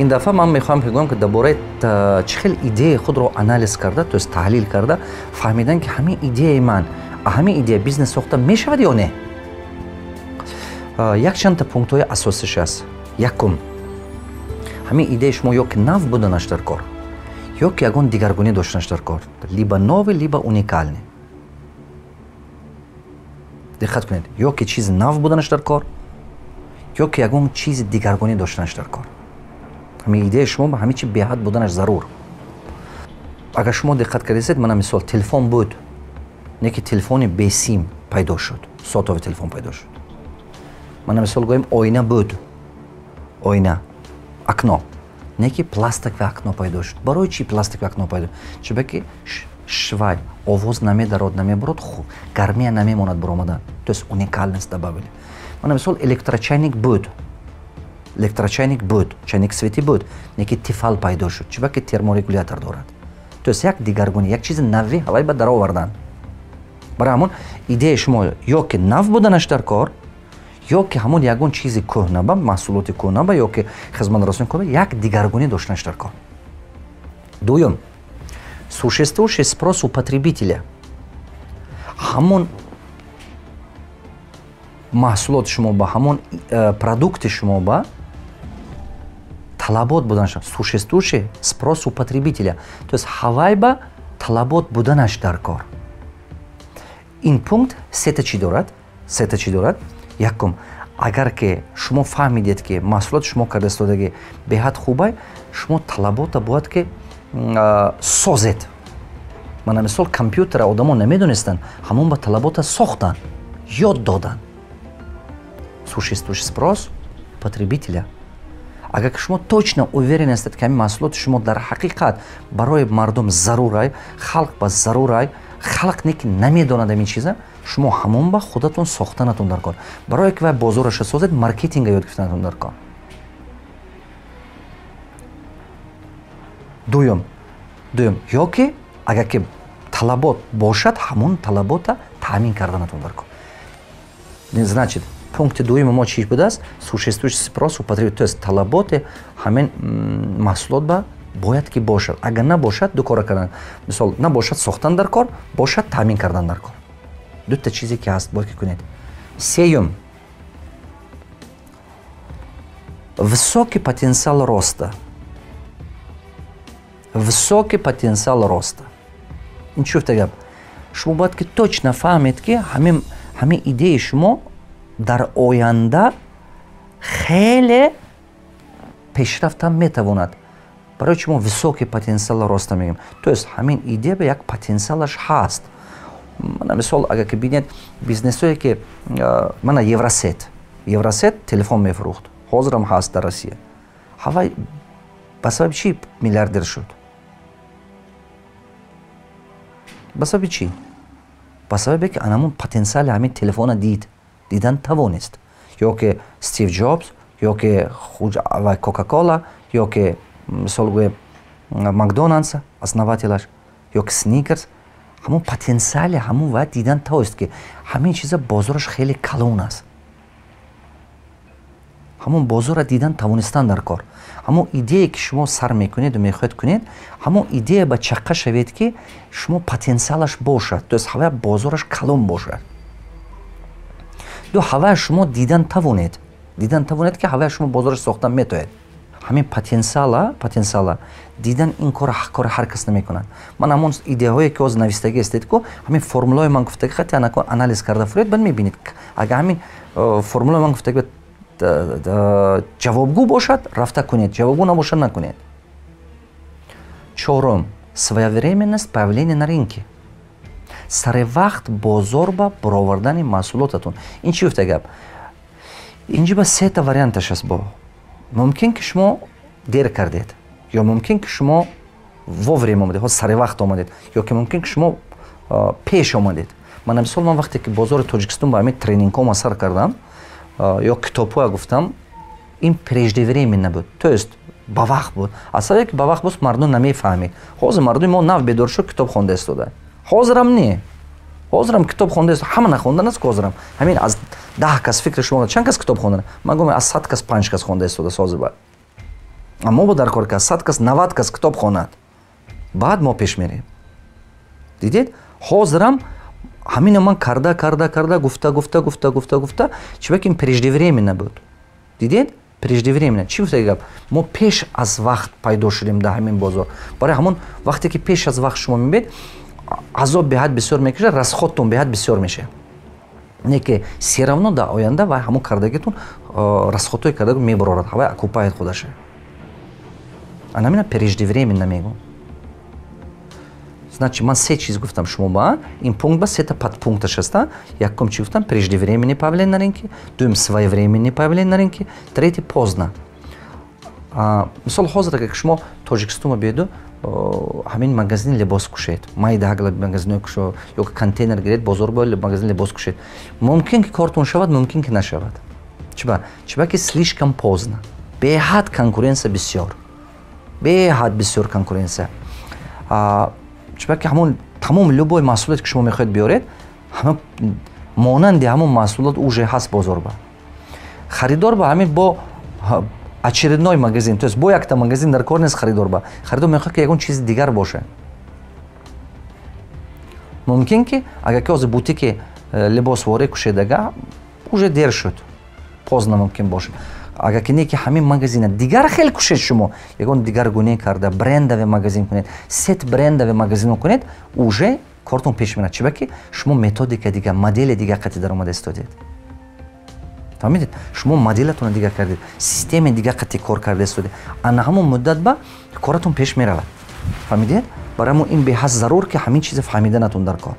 ин дафъа ман мехоҳам ки гӯям ки дар бораи чӣ хел идеяи худро анализ карда, то есть таҳлил карда, фаҳмидан ки ҳамин идеяи ман, ҳамин идея бизнес сохта мешавад ё не? Якчанда пунктҳои асосиш аст. Якум, ҳамин идеяи шумо ё ки нав буданаш дар кор, ё ки ягон дигаргунӣ доштанаш дар кор, либо нови, либо уникални. диққат кунед, ё ки чизи нав буданаш дар кор, ё ки ягон чизи дигаргунӣ доштанаш дар кор. ҳамин идеяи шумо ба ҳамин чи беҳад буданаш зарур. Агар шумо диққат кардед, мана мисол телефон буд, не ки телефони бесим пайдо шуд, сотови телефон пайдо шуд. Мана мисол гӯем оина буд, оина, акно, не ки пластикови акно пайдо шуд. Барои чӣ пластикови акно пайдо? Чунки ки швай овоз намедарод, намебарод, гармия намемонад баромадан. То есть уникальность добавили. Мана мисол электрочайник буд, электрочайник буд, чайник свети буд, не ки тифал пайдо шуд. Чунки ки терморегулятор дорад. То есть як дигаргунӣ, як чизи нави ҳавай ба даровардан. Барои ҳамон идеяи шумо ё ки нав буданаш дар кор, ё ки ҳамон ягон чизи кӯҳнаба, маҳсулоти кӯҳнаба, ё ки хизматрасонӣ кунада, як дигаргунӣ доштанаш дар кор. Дуюм, существующий спрос у потребителя. Ҳамон маҳсулоти шумо ба, ҳамон продукти шумо ба талабот буданаш, существующий спрос у потребителя. То есть ҳавай ба талабот буданаш дар кор. Ин пункт сета чӣ дорад? Сета чӣ дорад? Якум, агар ки шумо фаҳмидед ки маҳсулоти шумо карда истодаги беҳад хубай, шумо талабота бояд ки созед. Мана мисол компютера одамон намедонистанд, ҳамон ба талабота сохтанд, ёд доданд. Существующий спрос потребителя. Агар шумо точно уверен ҳастед ки ҳамин маҳсулоти шумо дар ҳақиқат барои мардум зарурай, халқ ба зарурай, халқ не ки намедонад ҳамин чиза, шумо ҳамон ба худатон сохтанатон дар кор. Барое ки вай бозораша созед, маркетинга ёд гирифтанатон дар кор. Дуюм, ё ки агар ки талабот бошад, ҳамон талабота таъмин карданатон дар кор. Значит, пункти дуюми мо чӣ будааст? Существующий спрос у потребителя. То есть талаботи ҳамин маҳсулот ба бояд ки бошад. Агар набошад, ду кора кардан. Мисол, набошад сохтан дар кор, бошад таъмин кардан дар кор. Дута чизе ки ҳаст, бояд ки кунед. Сеюм, высокий потенциал роста. Высокий потенциал роста. Ин чӣ гуфта гап? Шумо бояд ки точно фаҳмед ки ҳамин идеяи шумо дар оянда хеле пешрафта метавонад. Барои чӣ мо высокий потенциал роста мегӯем? То есть ҳамин идея ба як потенциалаш ҳаст. Мана мисол, агар ки бинед бизнесое ки мана Евросет телефон мефурӯхт, ҳозирам ҳаст дар Россия. Ҳавай ба сабаби чӣ миллиардер шуд? ба сабаби чӣ? ба сабабе ки анамон потенциали ҳамин телефона дидан тавонист. Ё ки Стив Джобс, ё ки Кока-Кола, ё ки мисол гӯем Макдоналдс основателаш, ё ки Сникерс, ҳамон потенциали ҳамон вай дидан тавонист ки ҳамин чиза бозораш хеле калон аст. ҳамон бозора дидан тавонистан дар кор. ҳамон идея ки шумо сар мекунед ва мехоҳед кунед, ҳамон идея ба чаққа шавед ки шумо потенциалаш бошад, то есть ҳавай бозораш калон бошад. ду ҳавай шумо дидан тавонед ки ҳавай шумо бозораш сохтан метавонед. ҳамин потенциала дидан ин кора ҳар кас намекунад. Ман ҳамон идеяҳое ки ҳозир навистагӣ ҳастед ку ҳамин формулаҳои ман гуфтаги хати анализ карда фуред, баъд мебинед агар ҳамин формулаҳои ман гуфтаги ҷавобгӯ бошад, рафта кунед, ҷавобгӯ набошад, накунед. Чорум, своевременность появления на рынке. Сари вақт бозор ба баровардани маҳсулотатон. Ин чӣ гуфта гап? Инҷа ба сета варианташ аст. Мумкин ки шумо дер кардед, ё мумкин ки шумо воврем омадед, сари вақт омадед, ё ки мумкин ки шумо пеш омадед. Ман вақте ки бозори Тоҷикистон ба ҳамин тренингҳо сар кардам, ё китобҳоя гуфтам, ин преждевременно буд, то есть ба вақт буд. Асабе ки ба вақт буд, мардум намефаҳмид. Ҳозир мардуми мо нав бедор шуд, китоб хонда истода. Ҳозирам не. Ҳозирам китоб хонда истода. Ҳама нахондан аст ки ҳозирам. Ҳамин аз 10 кас фикри шумо чанд кас китоб хондан? Ман гӯям аз 100 кас 5 кас хонда истода ҳозир ба. аммо бо дар кор кас 100 кас 90 кас китоб хонад, баъд мо пеш мерем. дидед ҳозирам ҳамина ман карда гуфта чӣ баки преждевременно буд. дидед преждевременно чӣ гуфта гап мо пеш аз вақт пайдо шудем дар ҳамин бозор. барои ҳамон вақте ки пеш аз вақт шумо мебед азоб беҳад бисёр мекашад, расходтон беҳад бисёр мешавад. не ки се равно дар оянда вай ҳамон кардагитон расходҳои кардаго мебарорад, ҳавай окупает худаша. анамина преждевременно мегӯм. значит ман се чиз гуфтам шумо ба ин пункт ба сета подпункташ аста. якум чӣ гуфтам? Преждевременное появление на рынке, дуюм своевременное появление на рынке, третий поздно. мисол ҳозир агар шумо тоҷикистонро биеду ҳамин магазин либос кушед, майда ҳагла магазинои кушо ё контейнер гиред бозор бо магазин либос кушед, мумкин ки кортон шавад, мумкин ки нашавад. чиба ки слишком поздно. беҳад конкуренсия бисёр, беҳад бисёр конкуренсия. чиба ки ҳамон тамоми любой маҳсулоте ки шумо мехоҳед биёред, ҳама монанди ҳамон маҳсулот уже ҳаст бозорба. харидор ба ҳамин бо очередной магазин, то есть бо якта магазин дар кор нест харидор ба. харидор мехоҳад ки ягон чизи дигар боша. мумкин ки агар ки ҳозир бутики либос ворӣ кушедага уже дер шуд, поздно мумкин бошад. агар ки не ки ҳамин магазина дигар хел кушед, шумо ягон дигаргунӣ карда брендовый магазин кунед, сет брендовый магазин кунед, уже кортон пеш мерад. чиба ки шумо методика дигар, модели дигар қати даромада истодед. фаҳмидед? шумо моделатона дигар кардед, системаи дигар қати кор карда истодед. ана ҳамон муддат ба коратон пеш меравад. фаҳмидед? барои мо ин беҳад зарур ки ҳамин чизе фаҳмиданатон дар кор.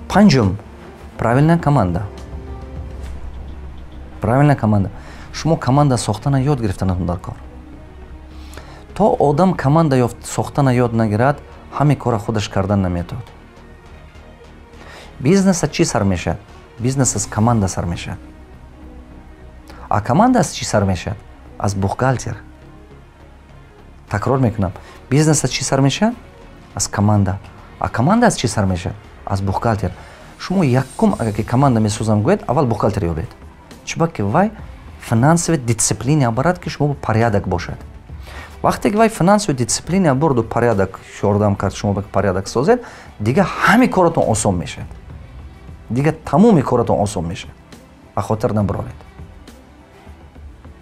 панҷум, правильная команда. правильная команда. шумо команда сохтана ёд гирифтанатон дар кор. то одам команда сохтана ёд нагирад, ҳаме кора худаш кардан наметавад. бизнес аз чӣ сар мешавад? бизнес аз команда сар мешавад. а команда аз чӣ сар мешавад? аз бухгалтер. такрор мекунам. бизнес аз чӣ сар мешавад? аз команда. а команда аз чӣ сар мешавад? аз бухгалтер. шумо якум агар ки команда месозам гӯед, аввал бухгалтер ёбед. чиба ки вай финансовая дисциплина барад ки шумо порядок бошад. вақте ки вай финансовая дисциплина бурду порядок ёрдам кард, шумо ба порядок созед, дига ҳами коратон осон мешавад. дига тамоми коратон осон мешавад. ба хотир набароред.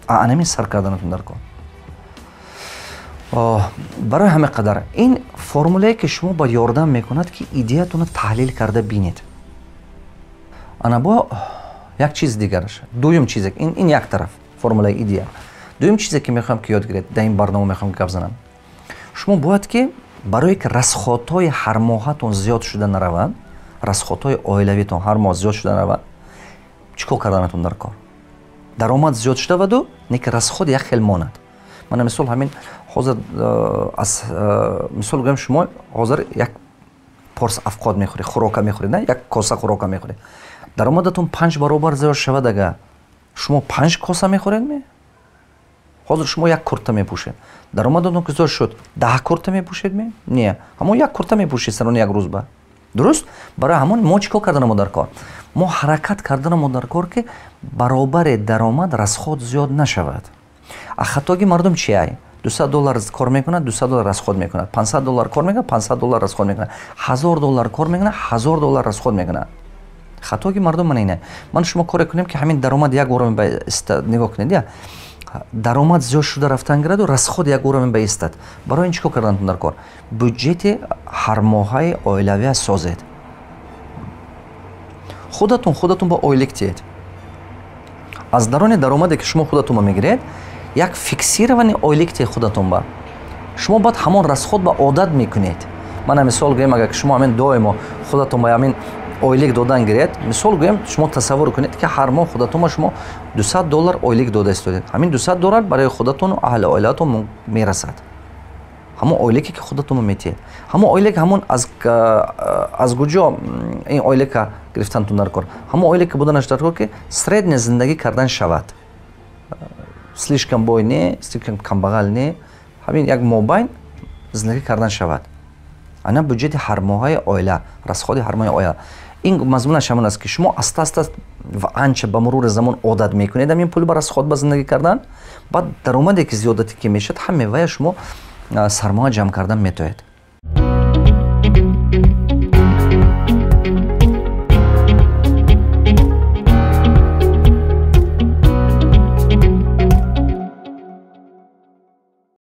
анамин сар карданатон дар кор. барои ҳама қадар ин формулае ки шумо ба ёрдам мекунад ки идеятонро таҳлил карда бинед. ана бо як чиз дигараш. дуюм чизе ин як тараф формулаи идея. дуюм чизе ки мехоҳам ки ёд гиред, дар ин барнома мехоҳам гап занам. шумо бояд ки барое ки расходҳои ҳармоҳатон зиёд шуда наравад, расходҳои оилавитон ҳар моҳ зиёд шуда наравад, чӣ кор карданатон дар кор? даромад зиёд шудаваду, не ки расход як хел монад. мана мисол ҳамин ҳозир аз мисол гӯям, шумо ҳозир як порс авқот мехӯред, хӯрока мехӯред, на як коса хӯрока мехӯред. даромадатон 5 баробар зиёд шавад, ага шумо 5 коса мехӯред ме? ҳозир шумо як курта мепӯшед. даромадатон ки зиёд шуд, 10 курта мепӯшед ме? Не, ҳамон як курта мепӯшед сарони як рӯз ба. дуруст? барои ҳамон мо чӣ кор карданамо дар кор? мо ҳаракат карданамо дар кор ки баробари даромад расход зиёд нашавад. хатоги мардум чи ай? $200 кор мекунад, $200 расход мекунад. $500 кор мекунад, $500 расход мекунад. $1000 кор мекунад, $1000 расход мекунад. хатоги мардум ман ин. ман шумо коре кунем ки ҳамин даромад як уровень ба нигоҳ кунед, я даромад зиёд шуда рафтан гираду, расход як уровень ба истад. барои ин чӣ кор карданатон дар кор? бюджети ҳармоҳаи оилавия созед. худатон ба ойлик тиед. аз дарони даромаде ки шумо худатонро мегиред, як фиксировани ойлик тиед худатон ба. шумо бояд ҳамон расход ба одат мекунед. мана мисол гӯем, агар шумо ҳамин доимо худатон ба ҳамин ойлик додан гиред, мисол гӯем, шумо тасаввур кунед ки ҳар моҳ худатон ба шумо $200 ойлик дода истодед. ҳамин $200 барои худатону аҳли оилаатон мерасад. ҳамон ойлике ки худатонро метиед. ҳамон ойлик ҳамон аз куҷо ин ойлика гирифтанатон дар кор? ҳамон ойлика буданаш дар кор ки средня зиндагӣ кардан шавад. слишком бой не, слишком камбағал не, ҳамин як мобайн зиндагӣ кардан шавад. ана бюджети ҳармоҳаи оила, расходи ҳармоҳаи оила. ин мазмунаш ҳамон аст ки шумо аста-аста ва анча ба мурури замон одат мекунед ҳамин пул бар аз хот ба зиндагӣ кардан, баъд даромаде ки зиёдате ки мешад ҳамевая шумо сармоя ҷамъ кардан метоед.